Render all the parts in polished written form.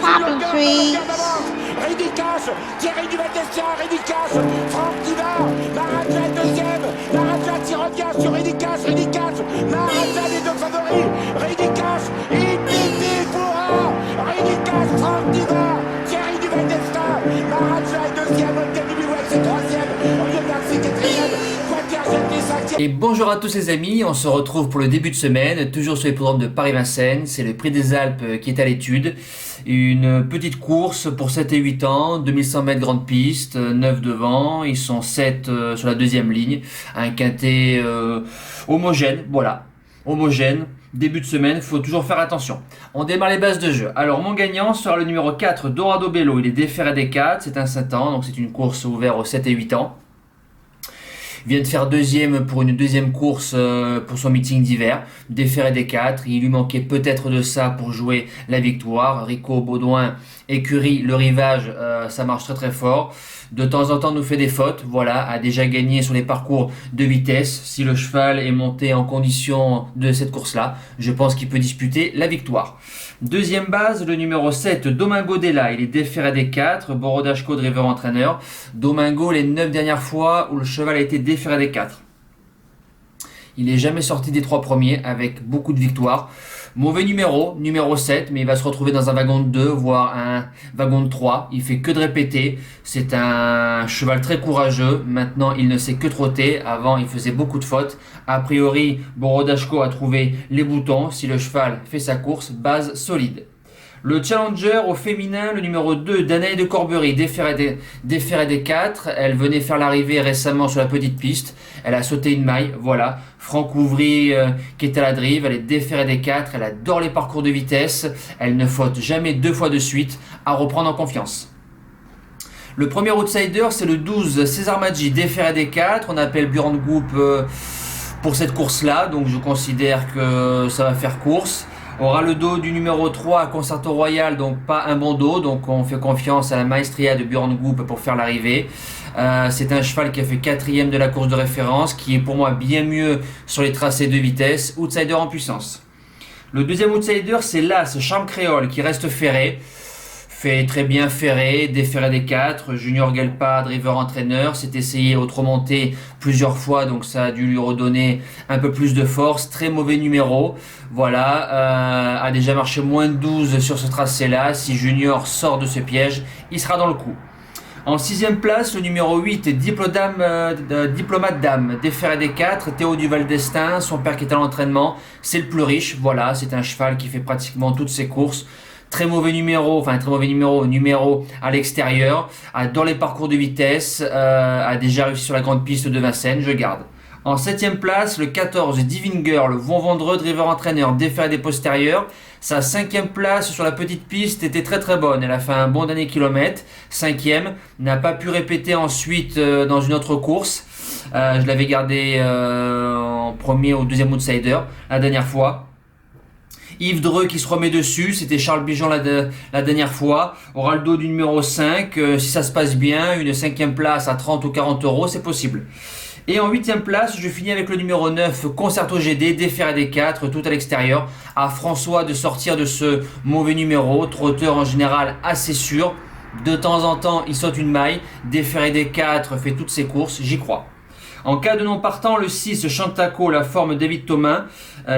Poppy trees. Ridicache, Thierry du Val-d'Estia, Ridicache, Franck qui va, Maraja deuxième, Maraja qui revient sur Ridicache, Maraja les deux favoris, Ridicache, Ipiti Foura, Ridicache, Franck qui va, Thierry du Val-d'Estia, Maraja est deuxième, Olteni Biwell c'est troisième, Oriol Garcia quatrième, Quatergenti cinquième. Et bonjour à tous les amis, on se retrouve pour le début de semaine, toujours sur les programmes de Paris-Vincennes, c'est le Prix des Alpes qui est à l'étude. Une petite course pour 7 et 8 ans, 2100 mètres grande piste, 9 devant, ils sont 7 sur la deuxième ligne, un quintet homogène, voilà, homogène. Début de semaine, il faut toujours faire attention. On démarre les bases de jeu. Alors mon gagnant sera le numéro 4, Dorado Bello, il est déféré des 4, c'est un 7 ans, donc c'est une course ouverte aux 7 et 8 ans. Il vient de faire deuxième pour une deuxième course pour son meeting d'hiver, déféré des 4, il lui manquait peut-être de ça pour jouer la victoire. Rico, Baudouin, écurie, le rivage, ça marche très très fort. De temps en temps nous fait des fautes, voilà, a déjà gagné sur les parcours de vitesse. Si le cheval est monté en condition de cette course-là, je pense qu'il peut disputer la victoire. Deuxième base, le numéro 7, Domingo Della, il est déféré des 4, Borodashko, driver entraîneur. Domingo, les 9 dernières fois où le cheval a été déféré des 4. Il n'est jamais sorti des 3 premiers avec beaucoup de victoires. Mauvais numéro 7, mais il va se retrouver dans un wagon de 2, voire un wagon de 3. Il fait que de répéter. C'est un cheval très courageux. Maintenant, il ne sait que trotter. Avant, il faisait beaucoup de fautes. A priori, Borodashko a trouvé les boutons. Si le cheval fait sa course, base solide. Le challenger au féminin, le numéro 2, Danae de Corbery, déféré des 4. Elle venait faire l'arrivée récemment sur la petite piste. Elle a sauté une maille, voilà. Franck Ouvry qui est à la drive, elle est déférée des 4. Elle adore les parcours de vitesse. Elle ne faute jamais 2 fois de suite. À reprendre en confiance. Le premier outsider, c'est le 12, César Maggi, déféré des 4. On appelle Björn Goop pour cette course-là, donc je considère que ça va faire course. On aura le dos du numéro 3 Concerto Royal, donc pas un bon dos, donc on fait confiance à la maestria de Björn Goop pour faire l'arrivée. C'est un cheval qui a fait 4ème de la course de référence, qui est pour moi bien mieux sur les tracés de vitesse, outsider en puissance. Le deuxième outsider, c'est l'As, Charme Créole, qui reste ferré. Fait très bien ferré, déféré des 4, Junior Gelpa, driver entraîneur, s'est essayé au trot monté plusieurs fois, donc ça a dû lui redonner un peu plus de force. Très mauvais numéro, voilà, a déjà marché moins de 12 sur ce tracé-là. Si Junior sort de ce piège, il sera dans le coup. En 6ème place, le numéro 8, Diplomate Dame, déféré des 4, Théo du Val d'Estaing, son père qui est à l'entraînement, c'est le plus riche, voilà, c'est un cheval qui fait pratiquement toutes ses courses. Très mauvais numéro à l'extérieur, adore les parcours de vitesse, a déjà réussi sur la grande piste de Vincennes, je garde. En 7ème place, le 14, Divine Girl, Von Vendreux, driver entraîneur, déféré des postérieurs. Sa 5ème place sur la petite piste était très très bonne, elle a fait un bon dernier kilomètre, 5ème, n'a pas pu répéter ensuite dans une autre course. Je l'avais gardé en premier ou deuxième outsider la dernière fois. Yves Dreux qui se remet dessus, c'était Charles Bijon la dernière fois. Aura le dos du numéro 5, si ça se passe bien, une 5ème place à 30 ou 40 euros, c'est possible. Et en 8ème place, je finis avec le numéro 9, Concerto GD, déféré des 4, tout à l'extérieur. À François de sortir de ce mauvais numéro, trotteur en général assez sûr. De temps en temps, il saute une maille, déféré des 4, fait toutes ses courses, j'y crois. En cas de non partant, le 6, Chantaco, la forme David Thomas,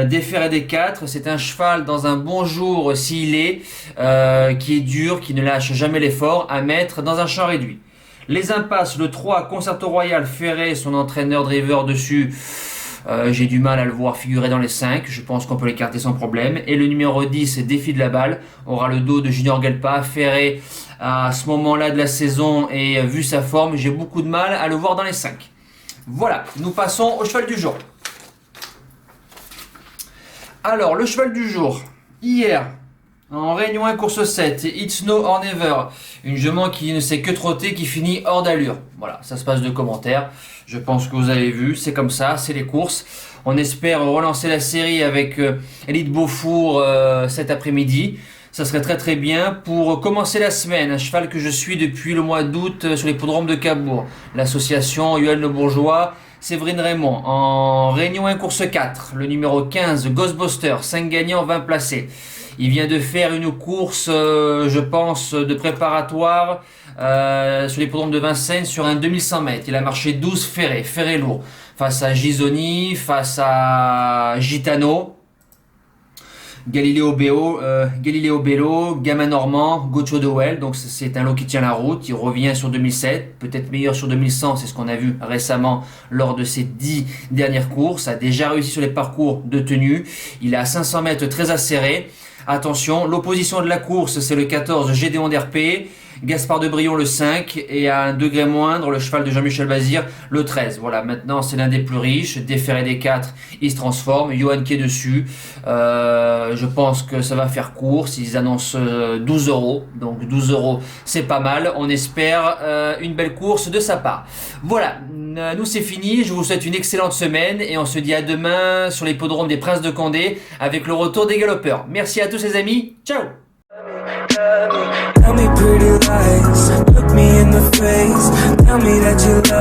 déféré des 4. C'est un cheval dans un bon jour s'il est, qui est dur, qui ne lâche jamais l'effort, à mettre dans un champ réduit. Les impasses, le 3, Concerto Royal, Ferré, son entraîneur driver dessus. J'ai du mal à le voir figurer dans les 5, je pense qu'on peut l'écarter sans problème. Et le numéro 10, Défi de la balle, aura le dos de Junior Gelpa, Ferré à ce moment-là de la saison, et vu sa forme, j'ai beaucoup de mal à le voir dans les 5. Voilà, nous passons au cheval du jour. Alors, le cheval du jour, hier, en Réunion 1, course 7, It's No or Never, une jument qui ne sait que trotter, qui finit hors d'allure. Voilà, ça se passe de commentaires, je pense que vous avez vu, c'est comme ça, c'est les courses. On espère relancer la série avec Elite Beaufour cet après-midi. Ça serait très très bien pour commencer la semaine. Un cheval que je suis depuis le mois d'août sur l'hippodrome de Cabourg. L'association Yoann Le Bourgeois Séverine Raymond. En Réunion 1 course 4, le numéro 15, Ghostbuster, 5 gagnants, 20 placés. Il vient de faire une course, je pense, de préparatoire sur l'hippodrome de Vincennes sur un 2100 mètres. Il a marché 12 ferrés lourds, face à Gisoni, face à Gitano, Galileo Bello, Gamin Normand, Gocho Dowell. Donc c'est un lot qui tient la route. Il revient sur 2007, peut-être meilleur sur 2100, c'est ce qu'on a vu récemment lors de ses 10 dernières courses. A déjà réussi sur les parcours de tenue. Il est à 500 mètres très acéré. Attention, l'opposition de la course, c'est le 14 Gédéon d'RP, Gaspard de Brion le 5 et à un degré moindre le cheval de Jean-Michel Bazir le 13. Voilà, maintenant c'est l'un des plus riches, des fers et des 4, il se transforme, Johan qui est dessus. Je pense que ça va faire course, ils annoncent 12 €, donc 12 € c'est pas mal, on espère une belle course de sa part. Voilà, nous c'est fini, je vous souhaite une excellente semaine et on se dit à demain sur l'hippodrome des Princes de Condé avec le retour des galopeurs. Merci à tous les amis, ciao. Tell me pretty lies, look me in the face. Tell me that you love